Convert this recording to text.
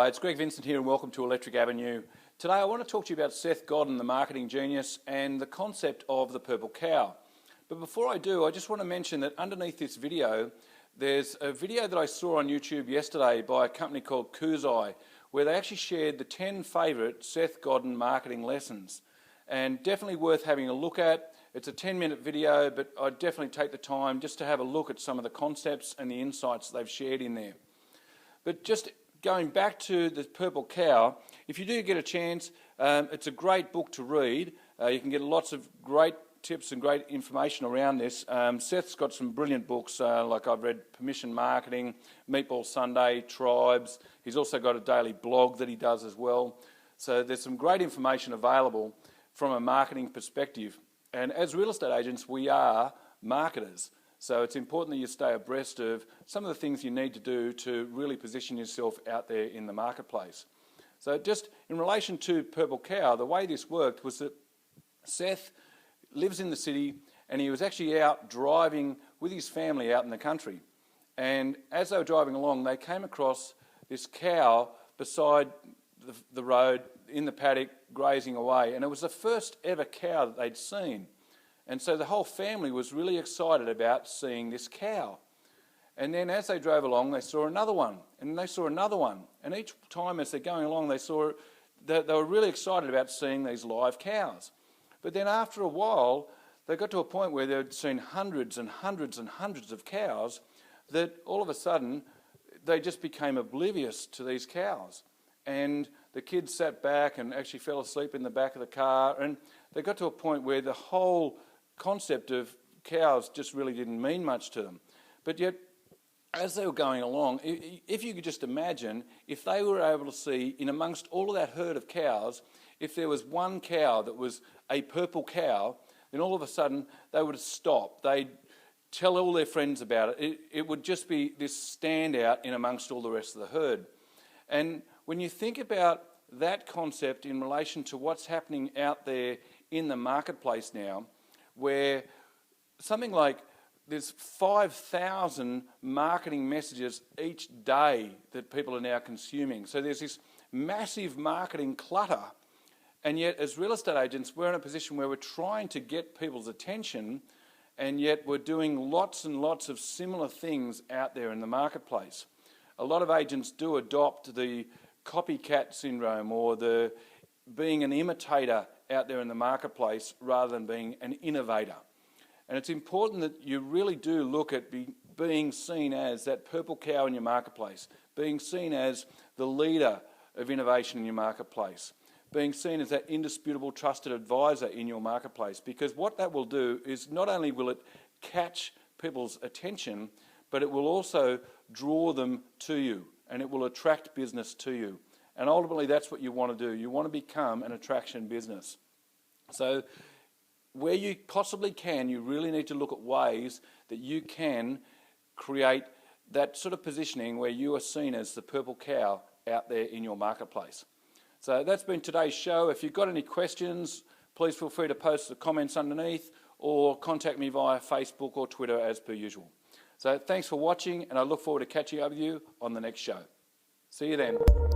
G'day, it's Vincent here and welcome to Electric Avenue. Today I want to talk to you about Seth Godin, the marketing genius, and the concept of the purple cow. But before I do, I just want to mention that underneath this video, there's a video that I saw on YouTube yesterday by a company called Kuzai, where they actually shared the 10 favourite Seth Godin marketing lessons. And definitely worth having a look at. It's a 10-minute video, but I'd definitely take the time just to have a look at some of the concepts and the insights they've shared in there. But just going back to the purple cow, if you do get a chance, it's a great book to read. You can get lots of great tips and great information around this. Seth's got some brilliant books, like I've read Permission Marketing, Meatball Sunday, Tribes. He's also got a daily blog that he does as well. So there's some great information available from a marketing perspective. And as real estate agents, we are marketers. So it's important that you stay abreast of some of the things you need to do to really position yourself out there in the marketplace. So just in relation to Purple Cow, the way this worked was that Seth lives in the city and he was actually out driving with his family out in the country. And as they were driving along, they came across this cow beside the road in the paddock grazing away. And it was the first ever cow that they'd seen. And so the whole family was really excited about seeing this cow. And then as they drove along, they saw another one, and they saw another one. And each time as they're going along, they saw that they were really excited about seeing these live cows. But then after a while, they got to a point where they'd seen hundreds and hundreds and hundreds of cows, that all of a sudden, they just became oblivious to these cows. And the kids sat back and actually fell asleep in the back of the car, and they got to a point where the whole concept of cows just really didn't mean much to them. But yet, as they were going along, if you could just imagine, if they were able to see, in amongst all of that herd of cows, if there was one cow that was a purple cow, then all of a sudden they would stop. They'd tell all their friends about it. It would just be this standout in amongst all the rest of the herd. And when you think about that concept in relation to what's happening out there in the marketplace now, where something like there's 5,000 marketing messages each day that people are now consuming. So there's this massive marketing clutter, and yet as real estate agents we're in a position where we're trying to get people's attention, and yet we're doing lots and lots of similar things out there in the marketplace. A lot of agents do adopt the copycat syndrome, or the being an imitator out there in the marketplace rather than being an innovator. And it's important that you really do look at being seen as that purple cow in your marketplace, being seen as the leader of innovation in your marketplace, being seen as that indisputable trusted advisor in your marketplace, because what that will do is not only will it catch people's attention, but it will also draw them to you, and it will attract business to you. And ultimately that's what you want to do. You want to become an attraction business. So where you possibly can, you really need to look at ways that you can create that sort of positioning where you are seen as the purple cow out there in your marketplace. So that's been today's show. If you've got any questions, please feel free to post the comments underneath or contact me via Facebook or Twitter as per usual. So thanks for watching, and I look forward to catching up with you on the next show. See you then.